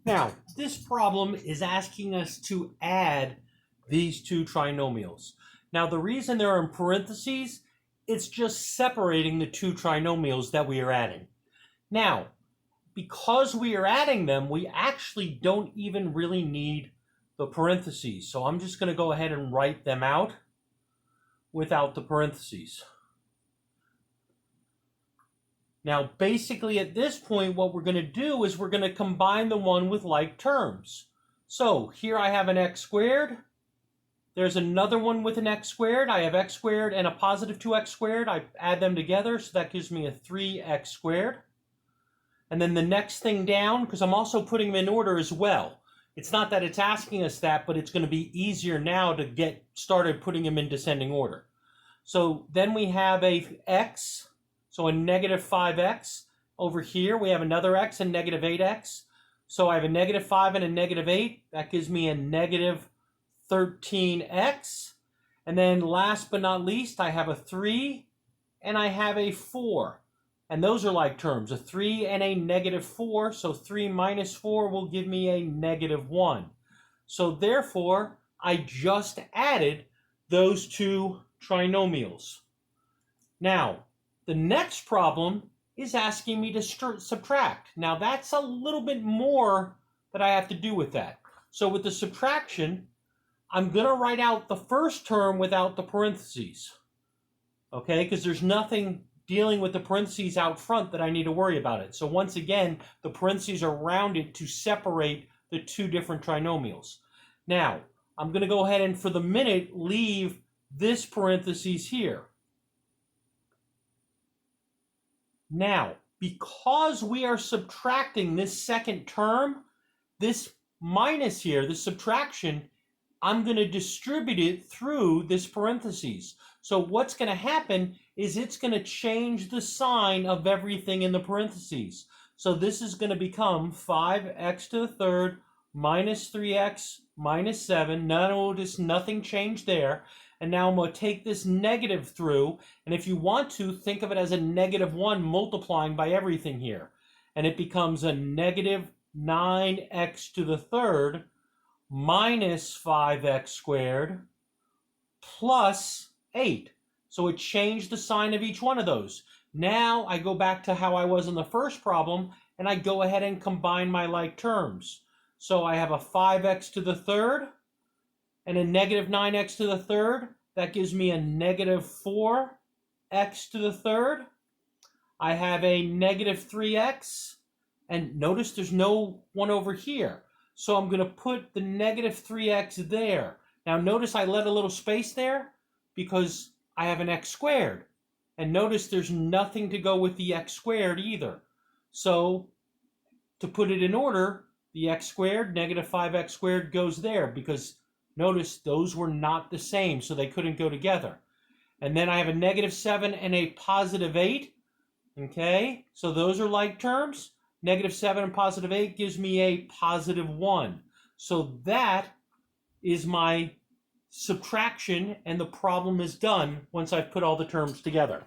Now, this problem is asking us to add these two trinomials. Now, the reason they're in parentheses, it's just separating the two trinomials that we are adding. Now, because we are adding them, we actually don't even really need the parentheses. So I'm just going to go ahead and write them out without the parentheses. Now, basically at this point, what we're going to do is we're going to combine the one with like terms. So here I have an x squared. There's another one with an x squared. I have x squared and a positive 2x squared. I add them together, so that gives me a 3x squared. And then the next thing down, because I'm also putting them in order as well. It's not that it's asking us that, but it's going to be easier now to get started putting them in descending order. So then we have a x. So a negative 5x. Over here, we have another x and negative 8x. So I have a negative 5 and a negative 8. That gives me a negative 13x. And then last but not least, I have a 3 and I have a 4. And those are like terms, a 3 and a negative 4. So 3 minus 4 will give me a negative 1. So therefore, I just added those two trinomials. Now, the next problem is asking me to subtract. Now that's a little bit more that I have to do with that. So with the subtraction, I'm going to write out the first term without the parentheses. Okay, because there's nothing dealing with the parentheses out front that I need to worry about it. So once again, the parentheses are rounded to separate the two different trinomials. Now, I'm going to go ahead and for the minute leave this parentheses here. Now, because we are subtracting this second term, this minus here, this subtraction, I'm going to distribute it through this parentheses. So what's going to happen is it's going to change the sign of everything in the parentheses. So this is going to become 5x to the third minus 3x minus 7. Notice nothing changed there. And now I'm going to take this negative through, and if you want to, think of it as a negative 1 multiplying by everything here. And it becomes a negative 9x to the third minus 5x squared plus 8. So it changed the sign of each one of those. Now I go back to how I was in the first problem, and I go ahead and combine my like terms. So I have a 5x to the third and a negative 9x to the third. That gives me a negative 4x to the third. I have a negative 3x. And notice there's no one over here. So I'm going to put the negative 3x there. Now notice I let a little space there because I have an x squared. And notice there's nothing to go with the x squared either. So to put it in order, the x squared, negative 5x squared goes there because notice those were not the same, so they couldn't go together. And then I have a negative 7 and a positive 8. Okay, so those are like terms. Negative 7 and positive 8 gives me a positive 1. So that is my subtraction, and the problem is done once I've put all the terms together.